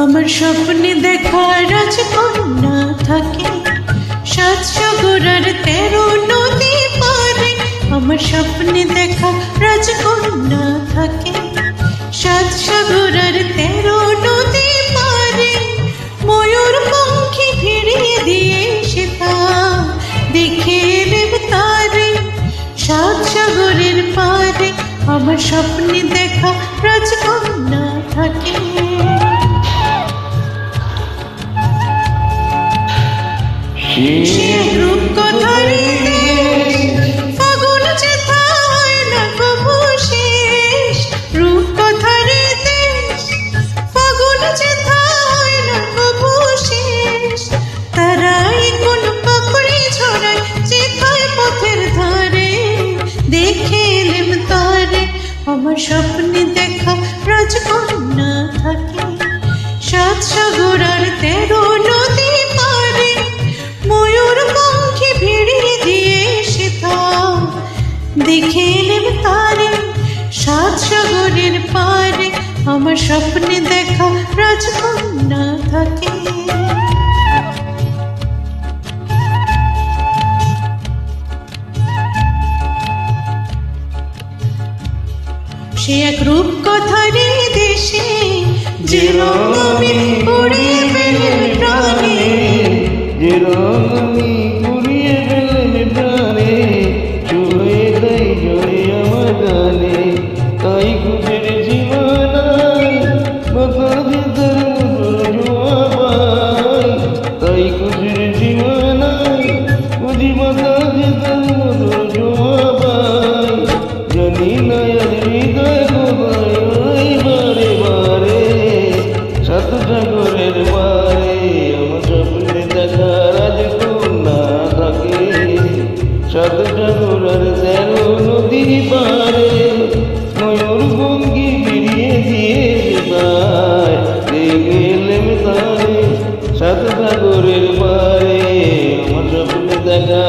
আমার স্বপ্নে দেখা রাজকন্যা থাকে, 7 সাগর আর 13 নদী পারে। আমার স্বপ্নে দেখা রাজকন্যা থাকে, 7 সাগর আর 13 নদী পারে। ময়ূর পঙ্খী ভিড়িয়ে দিয়ে সেটা দেখে নেব তারে, 7 সাগরের পারে। আমার স্বপ্নে দেখা রাজকন্যা থাকে। সে রূপকথার ফাগুন যেথায় না কবু শেষ, রূপকথার দেশ ফাগুন যেথায় না কবু শেষ। তারাই কোন পাপড়ি ছড়ায় যেথায় পথের ধারে, দেখে এলেম তারে। আমার স্বপ্নে দেখা রাজকন্যা থাকে, 7 সাগর আর 13 নদী পারে। ময়ূর পঙ্খী ভিড়িয়ে দিয়ে সেটা দেখে এলেম তারে, 7 সাগরের পারে। আমার স্বপ্নে দেখা রাজকন্যা থাকে। সে এক রূপকথারই দেশে, যে রঙ আমি উড়িয়ে ফেলেন প্রাণে, যে রঙ আমি উড়িয়ে ফেলেন প্রাণে। চলে তাই জড়ে আমার গানে, তাই খুঁজের জীবনায় বাতাসে তার মধুর জোয়ার। তাই খুঁজের জীবনায় বুঝি বাতাসে তার মধুর জোয়ার। জানি না আর হৃদয় কোথায় বারে বারে, 7 সাগরের পারে। আমার স্বপ্নে দেখা রাজকন্যা থাকে, 7 সাগর আর 13 নদী পারে। ময়ূর পঙ্খী ফিরিয়ে দিয়ে সেটায় দেখে এলেম তারে, 7 সাগরের পারে। আমার স্বপ্নে দেখা